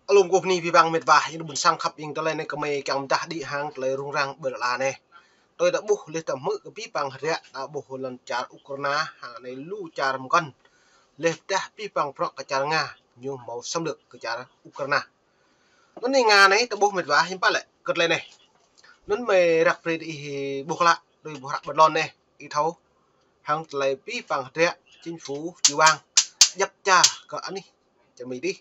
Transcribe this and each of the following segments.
alum ko ni vi bang met va in bun sang khap ing tale ne kamay kam dah di hang tale rung rang berla ne tôi đã buh le tam mu pi pang hria đã buh lan char Ukraine ha ne lu char mkan le dah pi pang pro ka char nga nyu mau xâm lược ka char Ukraine nó này nga này ta buh met va him pa le cất lên này nó mày đặc biệt thì buh la đôi buh bật lon này ý thấu hang tale pi pang hria chính phủ chiu bang dắt cha ka ani cho mày đi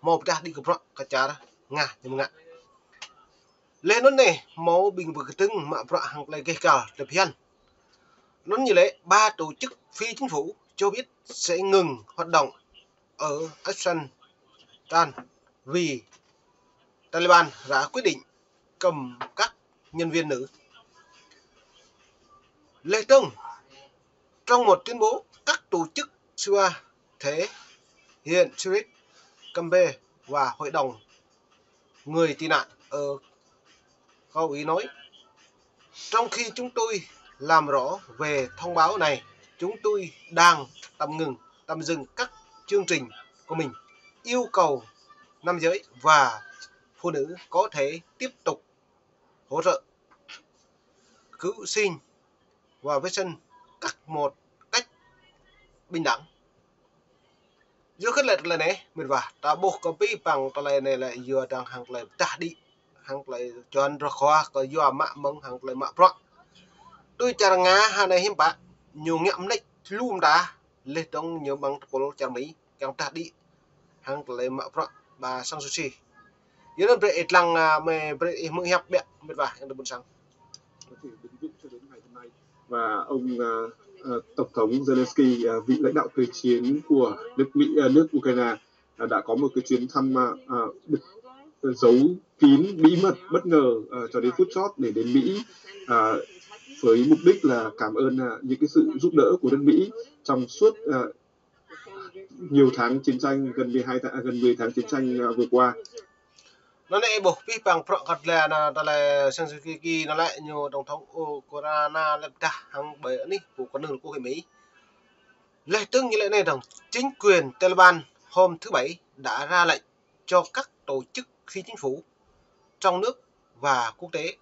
một dah di keprok ka cara ngah nyemanga lên này mau bình vực tưng mà prok hàng lại gây cả tập hian nó như lẽ ba tổ chức phi chính phủ cho biết sẽ ngừng hoạt động ở Afghanistan vì Taliban đã quyết định cầm các nhân viên nữ. Lê Tông trong một tuyên bố các tổ chức Syria thể hiện Syria Cambe và hội đồng người tị nạn ở Cao Ý nói trong khi chúng tôi làm rõ về thông báo này, chúng tôi đang tạm dừng các chương trình của mình, yêu cầu nam giới và phụ nữ có thể tiếp tục hỗ trợ cứu sinh và vệ sinh các một cách bình đẳng. Giữa khất lệ là này mình và ta buộc có pi bằng ta này lại vừa đang hàng lại ta đi hàng lại chọn ra khoa có vừa mạ mông hàng lại mạ pro tôi chả ngá hà này hiếm bạn nhiều nhậm đấy lùm đá lên trong nhiều bằng cổ chả mỹ càng ta đi hàng lại mạ pro bà sang sushi dưới đó về lăng mày về mượn hẹp bẹ biết và được buồn sáng và ông Tổng thống Zelensky, vị lãnh đạo thời chiến của nước Ukraine đã có một cái chuyến thăm được giấu kín bí mật bất ngờ cho đến phút chót để đến Mỹ với mục đích là cảm ơn những cái sự giúp đỡ của nước Mỹ trong suốt nhiều tháng chiến tranh gần 10 tháng chiến tranh vừa qua. nó này bộ pi bằng pro cắt lẹ là ta là Zelensky nó lại nhiều tổng thống Ukraine lập ta hàng bởi ní của con đường của Mỹ lệ tương như lệ này rằng chính quyền Taliban hôm thứ Bảy đã ra lệnh cho các tổ chức phi chính phủ trong nước và quốc tế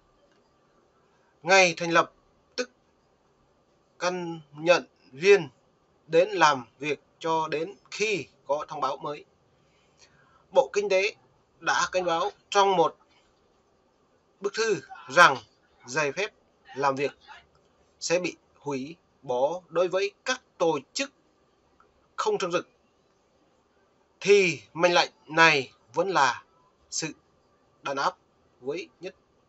ngày thành lập tức căn nhận viên đến làm việc cho đến khi có thông báo mới. Bộ Kinh tế đã cảnh báo trong một bức thư rằng giấy phép làm việc sẽ bị hủy bỏ đối với các tổ chức không thường trực, thì mệnh lệnh này vẫn là sự đàn áp mới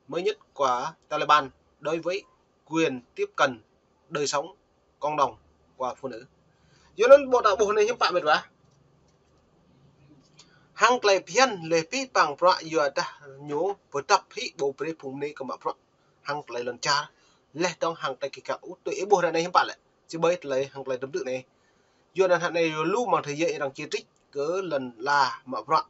nhất của Taliban đối với quyền tiếp cận đời sống cộng đồng của phụ nữ. Cho nên bộ đạo bộ này hiếm phạm biệt quá. Hang klei pian le pi pang pra yo ta nyu potap hi bo pre phum ne ka ma pra hang klei lan cha le tong hang klei ka u tu e bo ra này hiếm pa le chi bai le hang klei dum tu ne yo dan han ne lu mang thai ye rang chi trích cớ lần là ma pra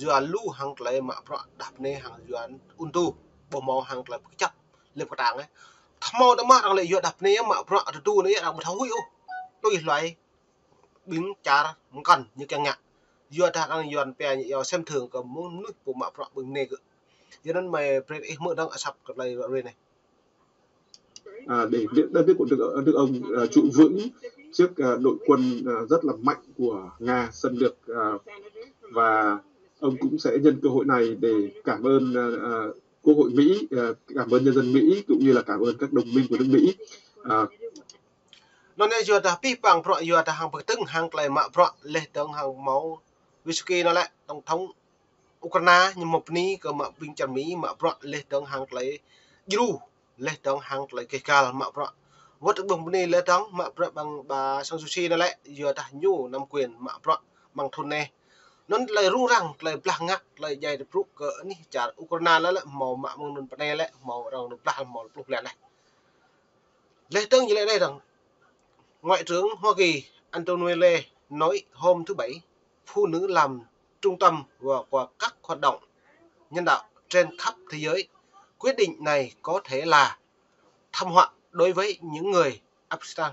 yo lu hang klei ma pra đap ne hang yo un tu bo mo hang klei chap le ka tang ấy thamo da ma rang le yo đap ne ma pra tu ne rang thau hui u tôi loại biến cha muốn cần như cái ngạ do ta đang dọn bè nhiều xem thường có muốn nước của mạ prọ bừng nề cho nên mày pre mượn đang sập cái này rồi này để đất nước của nước ông trụ vững trước đội quân rất là mạnh của Nga xâm lược và ông cũng sẽ nhân cơ hội này để cảm ơn Quốc hội Mỹ, cảm ơn nhân dân Mỹ cũng như là cảm ơn các đồng minh của nước Mỹ. Nó này giờ ta pi bằng prọ giờ ta hàng bậc tưng hàng lại mạ prọ lên tông hàng máu Whisky nó lại tổng thống Ukraine nhưng một ní cơ mà binh chăn Mỹ mà brought lên tông hàng lấy Giru lên tông hàng lấy cái cal mà brought vớt được bông ní lên tông mà brought bằng bà sang sushi nó lại giờ ta nhu nắm quyền mà brought bằng thôn này nó lại rung răng lại blang ngắt lại dày được rút cỡ ní trả Ukraine nó lại màu mà mông nôn này lại màu rằng được blang màu lục lẹn này lên tông như thế này rằng Ngoại trưởng Hoa Kỳ Antony Blinken nói hôm thứ Bảy phụ nữ làm trung tâm của các hoạt động nhân đạo trên khắp thế giới. Quyết định này có thể là thảm họa đối với những người Afghanistan.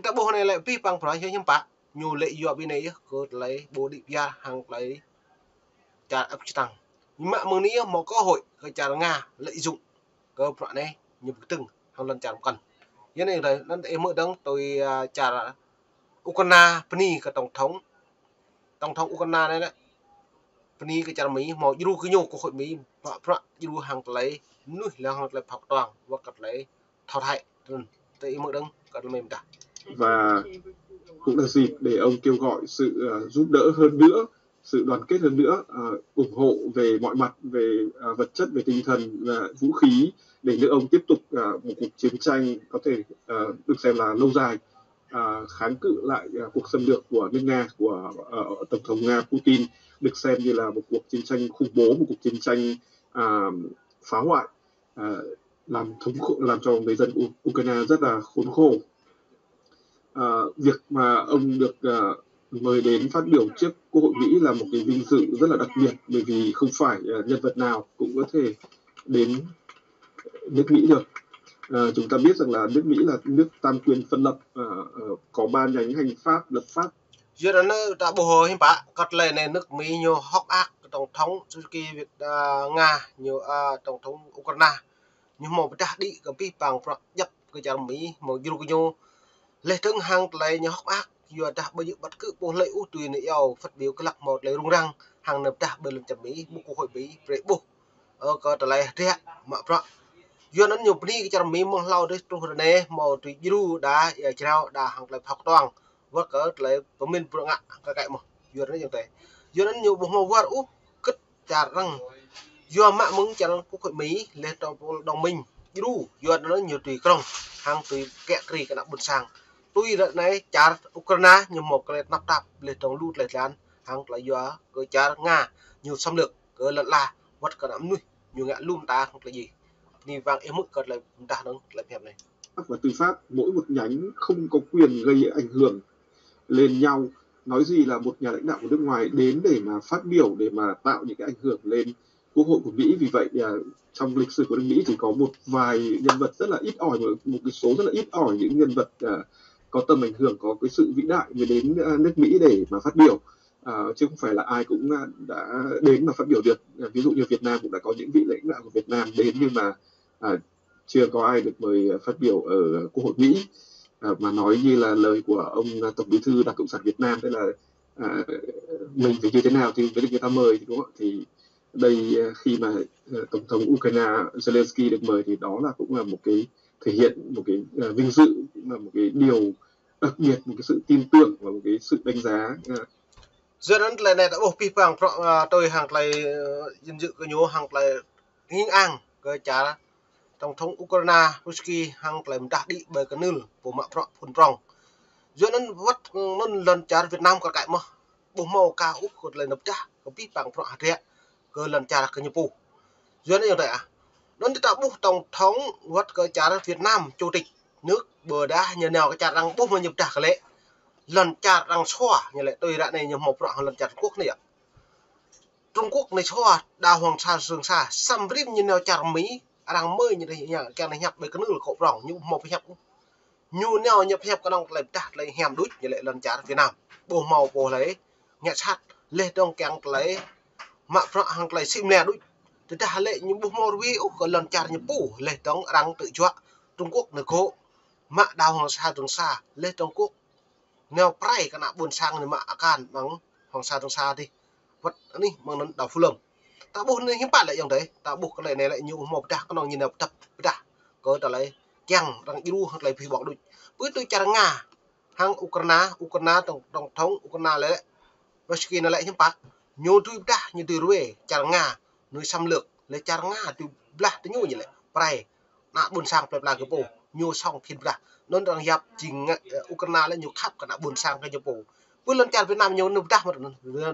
Chúng bộ này lại pi bằng phải hiếm bạc nhiều lệ dọa bên này có lấy bố định ra hàng lấy cha ấp tăng nhưng mà mừng ní một cơ hội cái cha Nga lợi dụng cơ bọn này như từng hàng lần cha cần như này rồi nên em mới đăng tôi cha Ukraine Penny cái tổng thống Ukraine này đấy Penny cái cha Mỹ một yêu cái nhau của hội Mỹ và yêu hàng lấy nuôi là hàng lấy học toàn và cắt lấy thao thay tôi em mới đăng cái mềm ta và cũng là dịp để ông kêu gọi sự giúp đỡ hơn nữa, sự đoàn kết hơn nữa, ủng hộ về mọi mặt, về vật chất, về tinh thần và vũ khí để nước ông tiếp tục một cuộc chiến tranh có thể được xem là lâu dài, kháng cự lại cuộc xâm lược của nước Nga, của Tổng thống Nga Putin, được xem như là một cuộc chiến tranh khủng bố, một cuộc chiến tranh phá hoại, làm cho người dân Ukraine rất là khốn khổ. Việc mà ông được mời đến phát biểu trước Quốc hội Mỹ là một cái vinh dự rất là đặc biệt, bởi vì không phải nhân vật nào cũng có thể đến nước Mỹ được. Chúng ta biết rằng là nước Mỹ là nước tam quyền phân lập, có 3 nhánh hành pháp, lập pháp. Giờ đó đã bổ hồi hiến bá cắt lệ này nước Mỹ nhiều hóc ác tổng thống Zelensky Việt Nga nhiều tổng thống Ukraine nhưng mà đã đi cái pi bằng nhập cái cha Mỹ một yêu nhau lệ thương hàng lệ nhiều hóc ác giờ đã bây giờ bất cứ bộ lệ ưu tùy này yêu phát biểu cái lạc một lệ rung răng hàng nập đã bên lần cha Mỹ một cuộc hội Mỹ để buộc có trở lại thế mà giờ nó nhiều đi cái cha Mỹ mong lâu đấy tôi này một tùy yêu đã chào đã hàng lệ học toàn và cỡ lại của mình bữa ngạ cái một giờ nó như thế giờ nó nhiều bộ màu vợ cất trả rằng do mạng mừng trả quốc hội Mỹ lên trong đồng minh đủ giờ nó nhiều tùy công hàng tùy kẹt rì cái nào buồn sang tôi đợt này trả Ukraine như một cái nắp đạp lên trong lút lại lan hàng lại do cái trả Nga nhiều xâm lược cái lật là vật cả nắm nuôi nhiều ngã luôn ta không là gì thì vàng em mức cất lại ta nó lại hẹp này và tư pháp mỗi một nhánh không có quyền gây ảnh hưởng lên nhau, nói gì là một nhà lãnh đạo của nước ngoài đến để mà phát biểu, để mà tạo những cái ảnh hưởng lên Quốc hội của Mỹ. Vì vậy trong lịch sử của nước Mỹ chỉ có một vài nhân vật rất là ít ỏi, một cái số rất là ít ỏi những nhân vật có tầm ảnh hưởng, có cái sự vĩ đại mới đến nước Mỹ để mà phát biểu, chứ không phải là ai cũng đã đến mà phát biểu được. Ví dụ như Việt Nam cũng đã có những vị lãnh đạo của Việt Nam đến nhưng mà chưa có ai được mời phát biểu ở Quốc hội Mỹ. Mà nói như là lời của ông Tổng Bí thư Đảng Cộng sản Việt Nam, tức là mình phải như thế nào thì mới được người ta mời, đúng không? Thì đây khi mà Tổng thống Ukraine Zelensky được mời thì đó là cũng là một cái thể hiện một cái vinh dự, cũng là một cái điều đặc biệt, một cái sự tin tưởng và một cái sự đánh giá. Giờ đến lần này đã bố pi bằng tôi hàng lại dân dự cái nhố hàng lại nghiêng ang cái trả tổng thống Ukraine Zelensky hàng lại đã đi bởi cái nư của mạng phun rong giờ đến vắt nó lần trả Việt Nam có cái mà bố màu cao úc một lần nộp trả có pi bằng hạt rẻ cái lần trả cái nhập bù giờ này như vậy nó đã bố tổng thống vắt cái trả Việt Nam chủ tịch nước bờ đá nhờ nào cái trả rằng bố mà nhập trả cái lệ lần trả rằng xóa như lệ tôi đã này nhập một lần trả Trung Quốc này ạ Trung Quốc này xóa đào Hoàng Sa Trường Sa xăm rip như nào trả Mỹ đang mơ như thế nhà cái này nhập bởi cái nước là khổ ròng như một cái nhập nhu nào nhập hẹp cái đồng lại đặt lại hẻm đút như lệ lần trả Việt Nam bồ màu bồ lấy nhẹ sát lệ đông kẹng lấy mạ phạ hàng lại sim nè đút thì ta lệ những bồ màu vi úc lần trả nhập bù lệ đông đang tự chọn Trung Quốc này cố mạ đào Hoàng Sa Trường Sa lệ Trung Quốc neo prai cái nào buồn sang thì mạ can bằng Hoàng Sa Trường Sa đi vật này bằng nó đào phu lồng ta buồn này hiếm bạn lại giống đấy ta buộc cái này lại như một đá cái nó nhìn nào tập đã có ta lấy chăng đang yêu hoặc lại phi bỏ đôi với tôi trả Nga hàng Ukraine tổng thống Ukraine lại Zelensky nó lại hiếm bạn nhiều tôi đã như tôi ruồi trả Nga nơi xâm lược lấy trả Nga tôi bla tôi nhô như vậy prai nã buồn sang phải là cái bộ nhiều xong thiên bla nó đang nhập trình Ukraine lại nhiều khắp cả nã buồn sang cái nhập bộ với lần trả Việt Nam nhiều nước đa một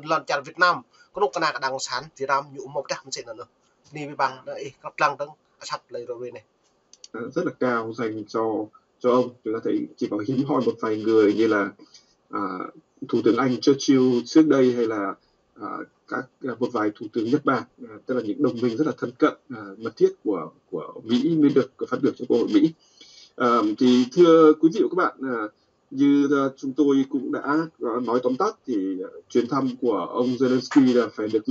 lần trả Việt Nam có lúc cái đang sản Việt Nam nhiều một đa sẽ nữa đi với bằng đấy các lăng tăng sắp lấy rồi này rất là cao dành cho ông. Chúng ta thấy chỉ có hiếm hoi một vài người như là Thủ tướng Anh Churchill trước đây, hay là một vài thủ tướng Nhật Bản, tức là những đồng minh rất là thân cận, mật thiết của Mỹ mới được phát biểu trong Quốc hội Mỹ. Thì thưa quý vị và các bạn, Như chúng tôi cũng đã nói tóm tắt thì chuyến thăm của ông Zelensky là phải được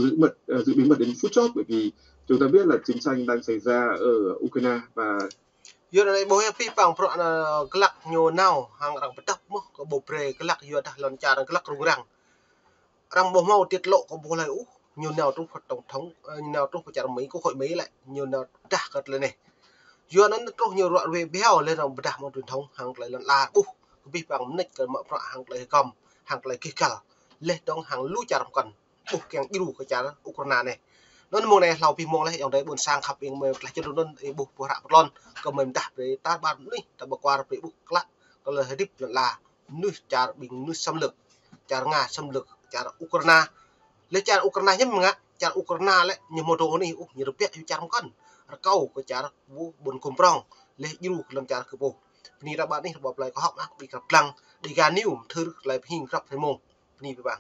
giữ bí mật đến phút chót, bởi vì chúng ta biết là chiến tranh đang xảy ra ở Ukraine và Yo na bohe pi pang pro na kelak nyo nau hang rang petak mo ko bo pre kelak yo dah lon cara kelak rung rang bo mau tiết lộ có bo lai nhiều nào trong hoạt tổng thống nào trong hoạt trạng Mỹ quốc hội Mỹ lại nhiều nào đắc gật lên này yo nó trong nhiều loại về béo lên rằng đắc một truyền thống hàng lại là pi pang nick cái mọi hàng lại cầm hàng lại kia cả lên trong hàng lũ chả cần kèn yêu cái chả Ukraine này nó mùa nàyเราพิมพ์เลยอย่างใดบนสร้างขับเองเมื่อหลายจุดนั้นบุกบุกหะร้อนก็เหมือนดับเลยตาบ้านนี่แต่บอกว่าเราไปบุกละก็เลยให้ดิบลานุชจารบิงนุชxâm lượcจารงาxâm lượcจารอุกราเลยจารอุกราเนี่ยมึงอะจารอุกราเลยnhiều mô đồ này nhiều đặc biệtอยู่จารcon câu cáiจารบนคุมปรองเลยยูลำจารคือโบนี่ระบาดนี่ระบบอะไรก็หอกนะดีกับลังดีการนิ้วถืออะไรพิงรับให้มงนี่ไปบ้าง